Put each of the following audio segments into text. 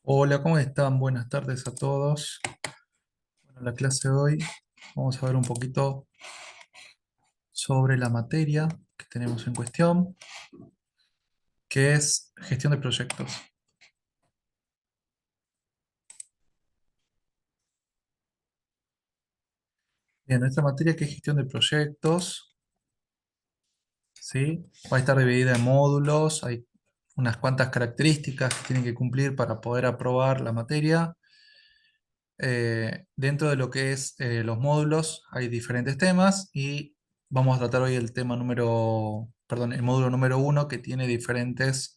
Hola, ¿cómo están? Buenas tardes a todos. Bueno, en la clase de hoy vamos a ver un poquito sobre la materia que tenemos en cuestión, que es gestión de proyectos. Bien, nuestra materia que es gestión de proyectos, ¿sí? Va a estar dividida en módulos, hay unas cuantas características que tienen que cumplir para poder aprobar la materia. Dentro de lo que es los módulos hay diferentes temas y vamos a tratar hoy el tema perdón, el módulo número uno que tiene diferentes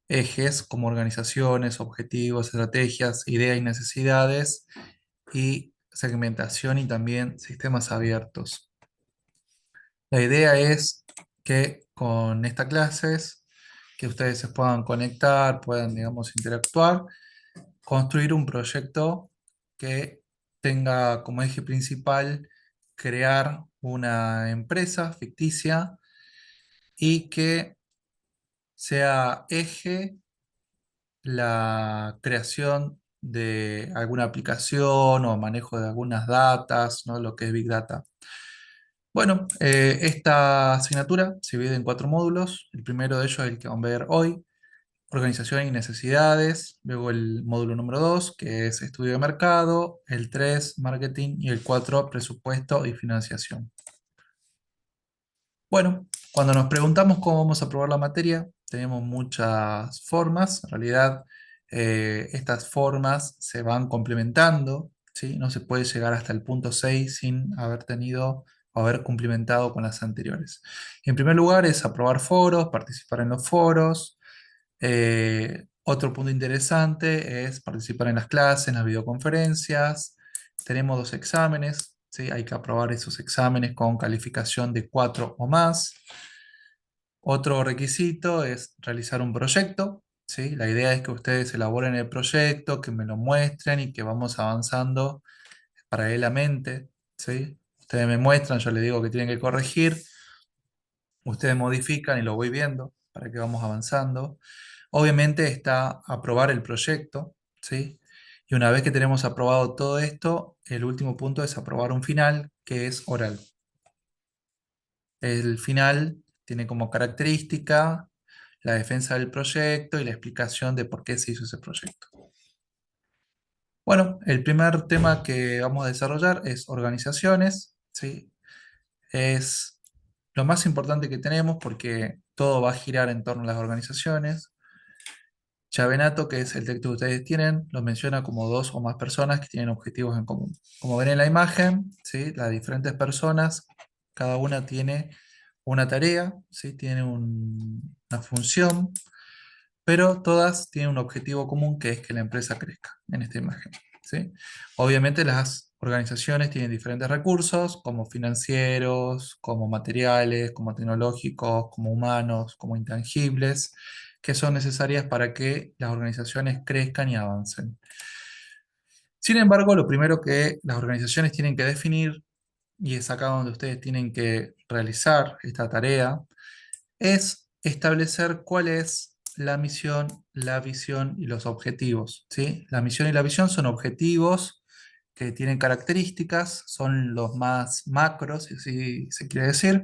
ejes como organizaciones, objetivos, estrategias, ideas y necesidades y segmentación y también sistemas abiertos. La idea es que con estas clases que ustedes se puedan conectar, puedan, digamos, interactuar, construir un proyecto que tenga como eje principal crear una empresa ficticia y que sea eje la creación de alguna aplicación o manejo de algunas datas, ¿no? Lo que es Big Data. Bueno, esta asignatura se divide en cuatro módulos. El primero de ellos es el que vamos a ver hoy, organización y necesidades. Luego el módulo número 2 que es estudio de mercado. El 3 marketing. Y el 4 presupuesto y financiación. Bueno, cuando nos preguntamos cómo vamos a aprobar la materia, tenemos muchas formas. En realidad, estas formas se van complementando, ¿sí? No se puede llegar hasta el punto 6 sin haber tenido o haber cumplimentado con las anteriores. En primer lugar, es aprobar foros, participar en los foros. Otro punto interesante es participar en las clases, en las videoconferencias. Tenemos dos exámenes, ¿sí? Hay que aprobar esos exámenes con calificación de 4 o más. Otro requisito es realizar un proyecto, ¿sí? La idea es que ustedes elaboren el proyecto, que me lo muestren y que vamos avanzando paralelamente, ¿sí? Ustedes me muestran, yo les digo que tienen que corregir, ustedes modifican y lo voy viendo para que vamos avanzando. Obviamente está aprobar el proyecto, ¿sí? Y una vez que tenemos aprobado todo esto, el último punto es aprobar un final que es oral. El final tiene como característica la defensa del proyecto y la explicación de por qué se hizo ese proyecto. Bueno, el primer tema que vamos a desarrollar es organizaciones, ¿sí? Es lo más importante que tenemos porque todo va a girar en torno a las organizaciones. Chavenato, que es el texto que ustedes tienen, lo menciona como dos o más personas que tienen objetivos en común. Como ven en la imagen, ¿sí? Las diferentes personas, cada una tiene una tarea, ¿sí? Tiene una función, pero todas tienen un objetivo común que es que la empresa crezca en esta imagen, ¿sí? Obviamente las organizaciones tienen diferentes recursos, como financieros, como materiales, como tecnológicos, como humanos, como intangibles, que son necesarias para que las organizaciones crezcan y avancen. Sin embargo, lo primero que las organizaciones tienen que definir, y es acá donde ustedes tienen que realizar esta tarea, es establecer cuál es la misión, la visión y los objetivos, ¿sí? La misión y la visión son objetivos que tienen características, son los más macros, si así se quiere decir,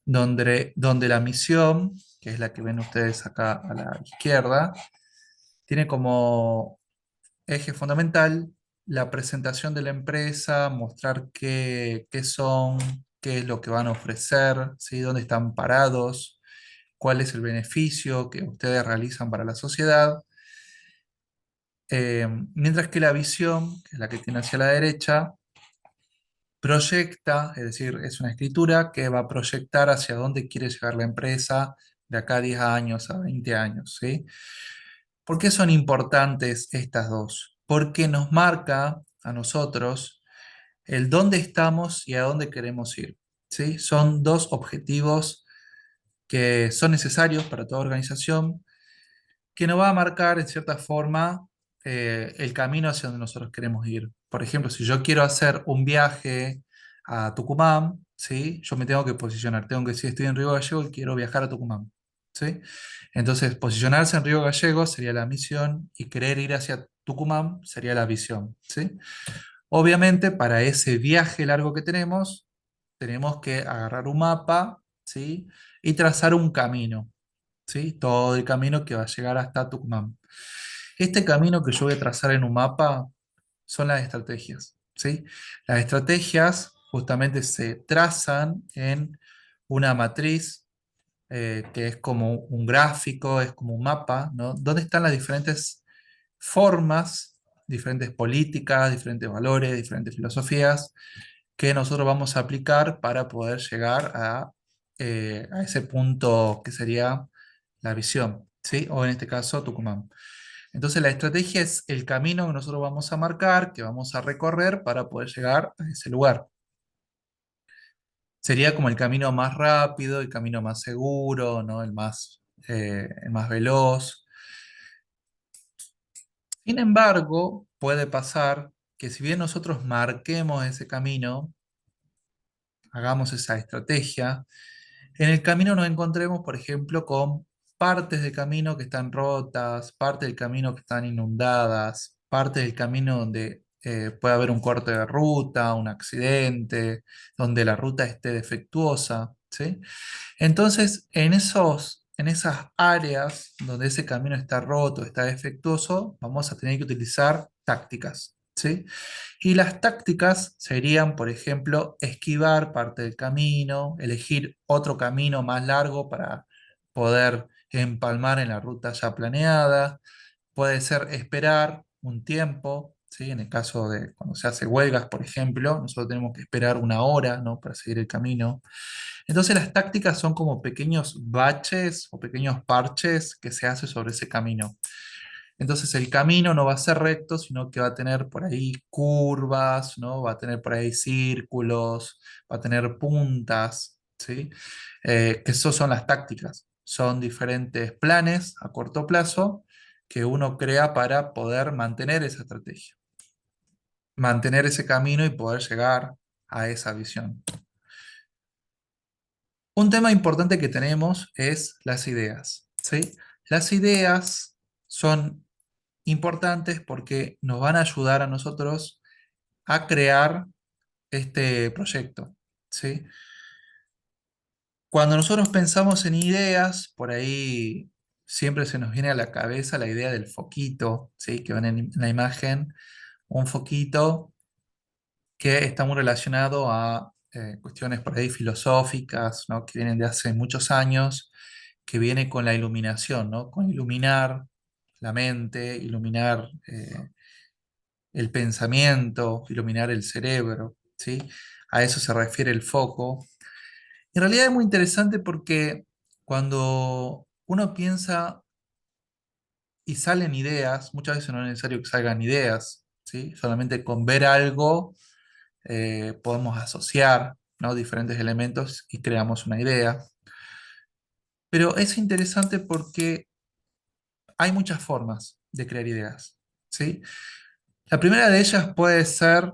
donde la misión, que es la que ven ustedes acá a la izquierda, tiene como eje fundamental la presentación de la empresa, mostrar qué son, qué es lo que van a ofrecer, ¿sí? Dónde están parados, cuál es el beneficio que ustedes realizan para la sociedad. Mientras que la visión, que es la que tiene hacia la derecha, proyecta, es decir, es una escritura que va a proyectar hacia dónde quiere llegar la empresa de acá a 10 años, a 20 años, ¿sí? ¿Por qué son importantes estas dos? Porque nos marca a nosotros el dónde estamos y a dónde queremos ir, ¿sí? Son dos objetivos que son necesarios para toda organización, que nos va a marcar en cierta forma el camino hacia donde nosotros queremos ir. Por ejemplo, si yo quiero hacer un viaje a Tucumán, ¿sí? Yo me tengo que posicionar, tengo que decir, estoy en Río Gallegos y quiero viajar a Tucumán, ¿sí? Entonces, posicionarse en Río Gallegos sería la misión y querer ir hacia Tucumán sería la visión, ¿sí? Obviamente, para ese viaje largo que tenemos que agarrar un mapa, ¿sí? Y trazar un camino, ¿sí? Todo el camino que va a llegar hasta Tucumán. Este camino que yo voy a trazar en un mapa son las estrategias, ¿sí? Las estrategias justamente se trazan en una matriz que es como un gráfico, es como un mapa, ¿no? Donde están las diferentes formas, diferentes políticas, diferentes valores, diferentes filosofías que nosotros vamos a aplicar para poder llegar a ese punto que sería la visión, ¿sí? O en este caso, Tucumán. Entonces, la estrategia es el camino que nosotros vamos a marcar, que vamos a recorrer para poder llegar a ese lugar. Sería como el camino más rápido, el camino más seguro, ¿no? El más veloz. Sin embargo, puede pasar que si bien nosotros marquemos ese camino, hagamos esa estrategia, en el camino nos encontremos, por ejemplo, con partes del camino que están rotas, partes del camino que están inundadas, partes del camino donde puede haber un corte de ruta, un accidente, donde la ruta esté defectuosa, ¿sí? Entonces, en esas áreas donde ese camino está roto, está defectuoso, vamos a tener que utilizar tácticas, ¿sí? Y las tácticas serían, por ejemplo, esquivar parte del camino, elegir otro camino más largo para poder empalmar en la ruta ya planeada. Puede ser esperar un tiempo, ¿sí? En el caso de cuando se hace huelgas, por ejemplo, nosotros tenemos que esperar una hora, ¿no? Para seguir el camino. Entonces las tácticas son como pequeños baches o pequeños parches que se hace sobre ese camino. Entonces el camino no va a ser recto, sino que va a tener por ahí curvas, ¿no? Va a tener por ahí círculos, va a tener puntas, ¿sí? Que eso son las tácticas. Son diferentes planes a corto plazo que uno crea para poder mantener esa estrategia, mantener ese camino y poder llegar a esa visión. Un tema importante que tenemos es las ideas, ¿sí? Las ideas son importantes porque nos van a ayudar a nosotros a crear este proyecto, ¿sí? Cuando nosotros pensamos en ideas, por ahí siempre se nos viene a la cabeza la idea del foquito, ¿sí? Que ven en la imagen, un foquito que está muy relacionado a cuestiones por ahí filosóficas, ¿no? Que vienen de hace muchos años, que viene con la iluminación, ¿no? Con iluminar la mente, iluminar el pensamiento, iluminar el cerebro, ¿sí? A eso se refiere el foco. En realidad es muy interesante porque cuando uno piensa y salen ideas, muchas veces no es necesario que salgan ideas, ¿sí? Solamente con ver algo podemos asociar, ¿no? Diferentes elementos y creamos una idea. Pero es interesante porque hay muchas formas de crear ideas, ¿sí? La primera de ellas puede ser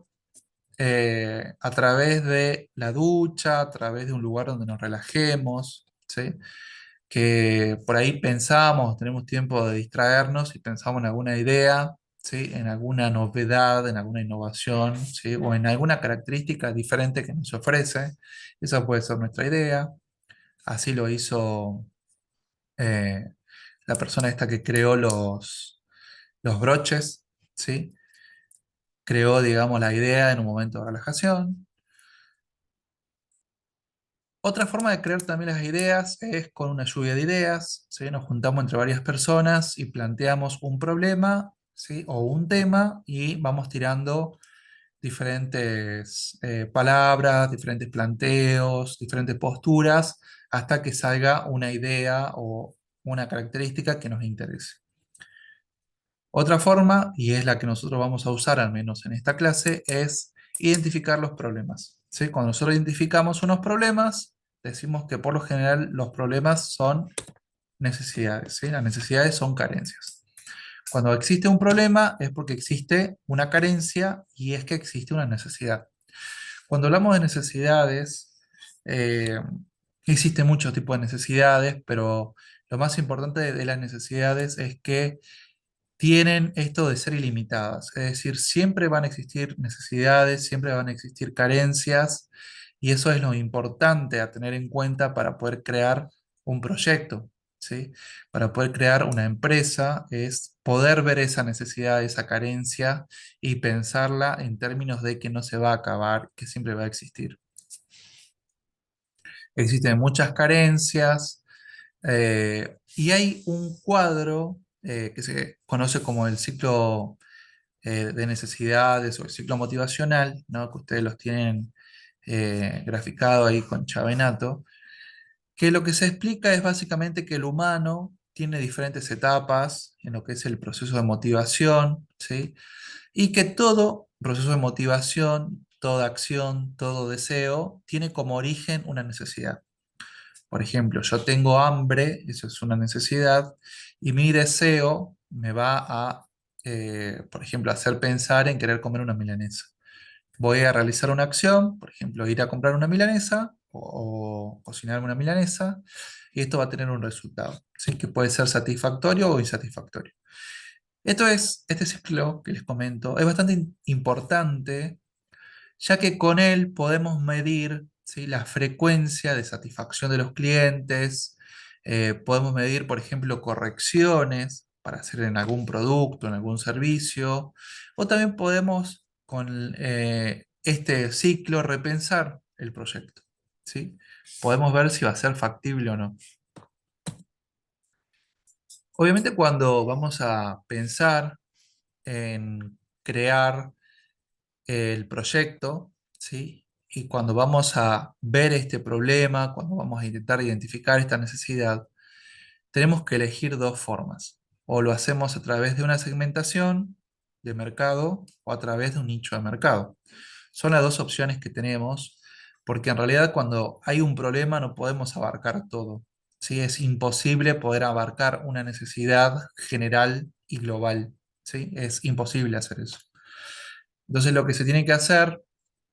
a través de la ducha, a través de un lugar donde nos relajemos, ¿sí? Que por ahí pensamos, tenemos tiempo de distraernos y pensamos en alguna idea, ¿sí? En alguna novedad, en alguna innovación, ¿sí? O en alguna característica diferente que nos ofrece. Esa puede ser nuestra idea. Así lo hizo eh, la persona esta que creó los broches, ¿sí? Creó, digamos, la idea en un momento de relajación. Otra forma de crear también las ideas es con una lluvia de ideas, ¿sí? Nos juntamos entre varias personas y planteamos un problema, ¿sí? O un tema y vamos tirando diferentes palabras, diferentes planteos, diferentes posturas, hasta que salga una idea o una característica que nos interese. Otra forma, y es la que nosotros vamos a usar al menos en esta clase, es identificar los problemas, ¿sí? Cuando nosotros identificamos unos problemas, decimos que por lo general los problemas son necesidades, ¿sí? Las necesidades son carencias. Cuando existe un problema es porque existe una carencia y es que existe una necesidad. Cuando hablamos de necesidades, eh, existen muchos tipos de necesidades, pero Lo más importante de las necesidades es que tienen esto de ser ilimitadas, es decir, siempre van a existir necesidades, siempre van a existir carencias, y eso es lo importante a tener en cuenta para poder crear un proyecto, ¿sí? Para poder crear una empresa, es poder ver esa necesidad, esa carencia y pensarla en términos de que no se va a acabar, que siempre va a existir. Existen muchas carencias, y hay un cuadro que se conoce como el ciclo de necesidades o el ciclo motivacional, ¿no? Que ustedes los tienen graficado ahí con Chavenato, que lo que se explica es básicamente que el humano tiene diferentes etapas en lo que es el proceso de motivación, ¿sí? Y que todo proceso de motivación, toda acción, todo deseo, tiene como origen una necesidad. Por ejemplo, yo tengo hambre, eso es una necesidad, y mi deseo me va a, por ejemplo, hacer pensar en querer comer una milanesa. Voy a realizar una acción, por ejemplo, ir a comprar una milanesa o cocinarme una milanesa, y esto va a tener un resultado, ¿sí? Que puede ser satisfactorio o insatisfactorio. Este ciclo que les comento es bastante importante, ya que con él podemos medir, ¿sí? La frecuencia de satisfacción de los clientes, podemos medir, por ejemplo, correcciones para hacer en algún producto, en algún servicio, o también podemos con este ciclo repensar el proyecto, ¿sí? Podemos ver si va a ser factible o no. Obviamente cuando vamos a pensar en crear el proyecto, ¿sí? Y cuando vamos a ver este problema, cuando vamos a intentar identificar esta necesidad, tenemos que elegir dos formas. O lo hacemos a través de una segmentación de mercado o a través de un nicho de mercado. Son las dos opciones que tenemos, porque en realidad cuando hay un problema no podemos abarcar todo, ¿sí? Es imposible poder abarcar una necesidad general y global, ¿sí? Es imposible hacer eso. Entonces lo que se tiene que hacer,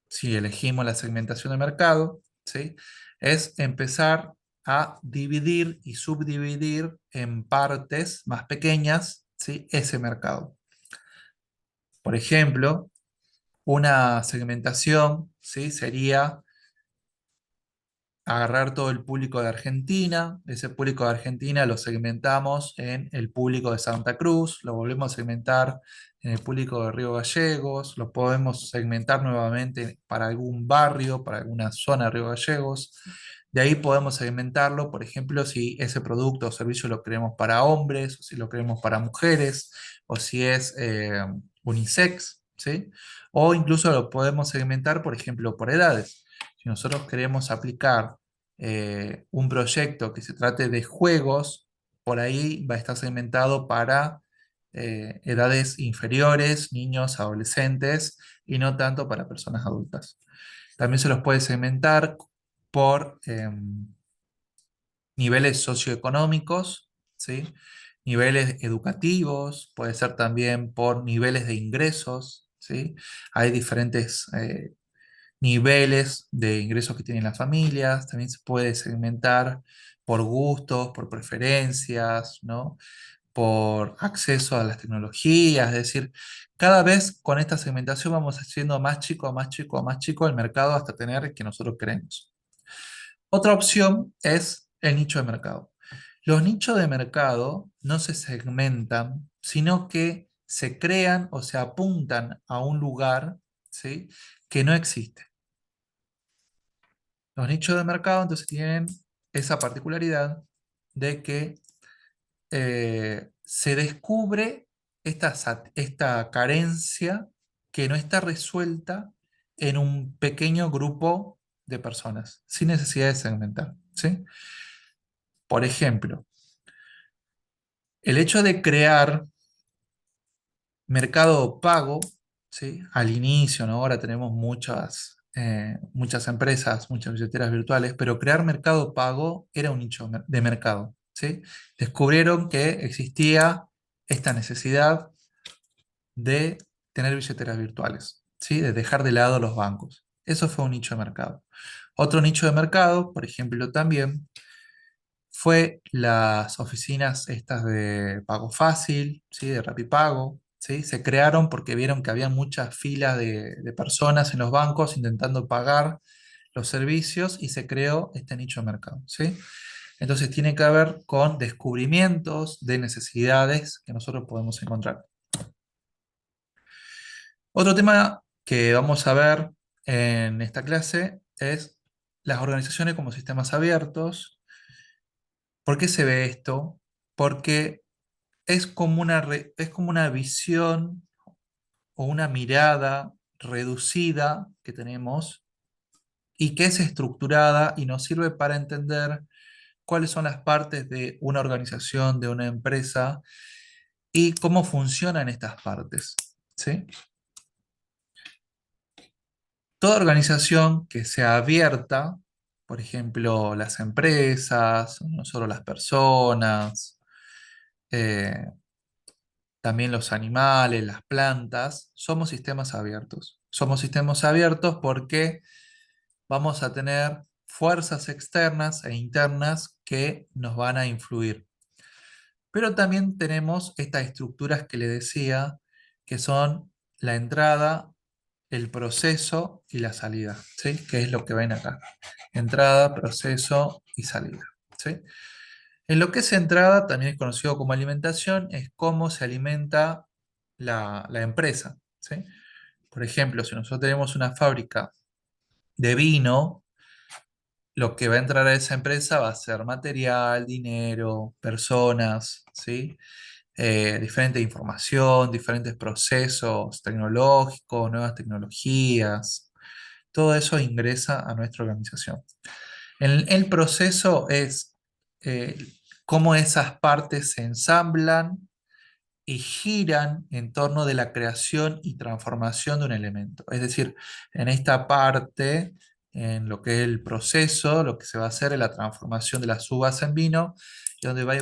si elegimos la segmentación de mercado, ¿sí? Es empezar a dividir y subdividir en partes más pequeñas, ¿sí? Ese mercado. Por ejemplo, una segmentación, ¿sí? Sería agarrar todo el público de Argentina, ese público de Argentina lo segmentamos en el público de Santa Cruz, lo volvemos a segmentar en el público de Río Gallegos, lo podemos segmentar nuevamente para algún barrio, para alguna zona de Río Gallegos. De ahí podemos segmentarlo, por ejemplo, si ese producto o servicio lo queremos para hombres, o si lo queremos para mujeres, o si es unisex, ¿sí? O incluso lo podemos segmentar, por ejemplo, por edades. Si nosotros queremos aplicar un proyecto que se trate de juegos, por ahí va a estar segmentado para edades inferiores, niños, adolescentes, y no tanto para personas adultas. También se los puede segmentar por niveles socioeconómicos, ¿sí? Niveles educativos, puede ser también por niveles de ingresos, ¿sí? Hay diferentes niveles de ingresos que tienen las familias, también se puede segmentar por gustos, por preferencias, ¿no? Por acceso a las tecnologías, es decir, cada vez con esta segmentación vamos haciendo más chico, más chico, más chico el mercado hasta tener el que nosotros queremos. Otra opción es el nicho de mercado. Los nichos de mercado no se segmentan, sino que se crean o se apuntan a un lugar, ¿sí? Que no existe. Los nichos de mercado entonces tienen esa particularidad de que se descubre esta carencia que no está resuelta en un pequeño grupo de personas, sin necesidad de segmentar, ¿sí? Por ejemplo, el hecho de crear mercado pago, ¿sí? Al inicio, ¿no? Ahora tenemos muchas empresas, muchas billeteras virtuales, pero crear mercado pago era un nicho de mercado, ¿sí? Descubrieron que existía esta necesidad de tener billeteras virtuales, ¿sí? De dejar de lado los bancos. Eso fue un nicho de mercado. Otro nicho de mercado, por ejemplo, también fue las oficinas estas de Pago Fácil, ¿sí? De Rapipago, ¿sí? Se crearon porque vieron que había muchas filas de personas en los bancos intentando pagar los servicios y se creó este nicho de mercado, ¿sí? Entonces tiene que ver con descubrimientos de necesidades que nosotros podemos encontrar. Otro tema que vamos a ver en esta clase es las organizaciones como sistemas abiertos. ¿Por qué se ve esto? Porque es como una visión o una mirada reducida que tenemos y que es estructurada y nos sirve para entender cuáles son las partes de una organización, de una empresa y cómo funcionan estas partes. ¿Sí? Toda organización que sea abierta, por ejemplo, las empresas, no solo las personas, eh, también los animales, las plantas, somos sistemas abiertos. Somos sistemas abiertos porque vamos a tener fuerzas externas e internas que nos van a influir. Pero también tenemos estas estructuras que le decía, que son la entrada, el proceso y la salida, ¿sí? Que es lo que ven acá. Entrada, proceso y salida, ¿sí? En lo que es entrada, también es conocido como alimentación, es cómo se alimenta la empresa, ¿sí? Por ejemplo, si nosotros tenemos una fábrica de vino, lo que va a entrar a esa empresa va a ser material, dinero, personas, ¿sí? Diferente información, diferentes procesos tecnológicos, nuevas tecnologías. Todo eso ingresa a nuestra organización. El proceso es eh, cómo esas partes se ensamblan y giran en torno de la creación y transformación de un elemento. Es decir, en esta parte, en lo que es el proceso, lo que se va a hacer es la transformación de las uvas en vino, y donde va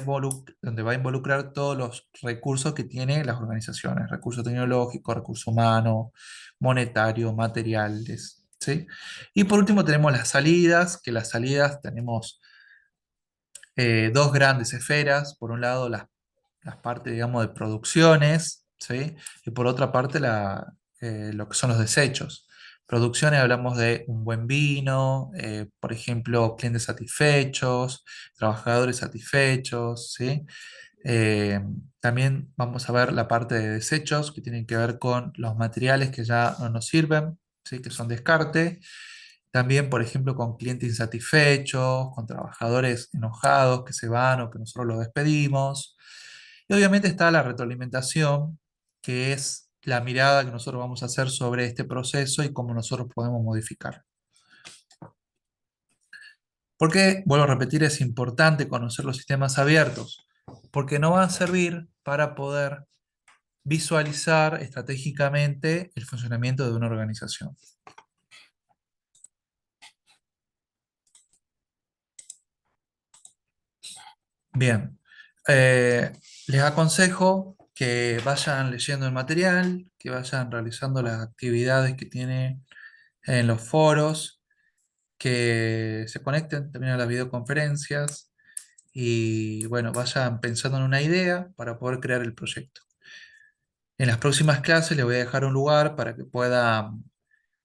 a involucrar todos los recursos que tienen las organizaciones, recursos tecnológicos, recursos humanos, monetarios, materiales. ¿Sí? Y por último tenemos las salidas, que las salidas tenemos dos grandes esferas. Por un lado, las partes, digamos, de producciones, ¿sí? Y por otra parte, lo que son los desechos. Producciones, hablamos de un buen vino, por ejemplo, clientes satisfechos, trabajadores satisfechos, ¿sí? Eh, También vamos a ver la parte de desechos, que tienen que ver con los materiales que ya no nos sirven, ¿sí? Que son descarte. También, por ejemplo, con clientes insatisfechos, con trabajadores enojados que se van o que nosotros los despedimos. Y obviamente está la retroalimentación, que es la mirada que nosotros vamos a hacer sobre este proceso y cómo nosotros podemos modificar. ¿Por qué? Vuelvo a repetir, es importante conocer los sistemas abiertos, porque nos van a servir para poder visualizar estratégicamente el funcionamiento de una organización. Bien, eh, les aconsejo que vayan leyendo el material, que vayan realizando las actividades que tiene en los foros, que se conecten también a las videoconferencias y bueno, vayan pensando en una idea para poder crear el proyecto. En las próximas clases les voy a dejar un lugar para que puedan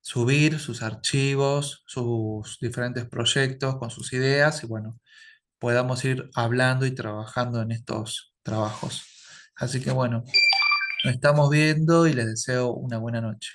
subir sus archivos, sus diferentes proyectos con sus ideas y bueno, podamos ir hablando y trabajando en estos trabajos. Así que bueno, nos estamos viendo y les deseo una buena noche.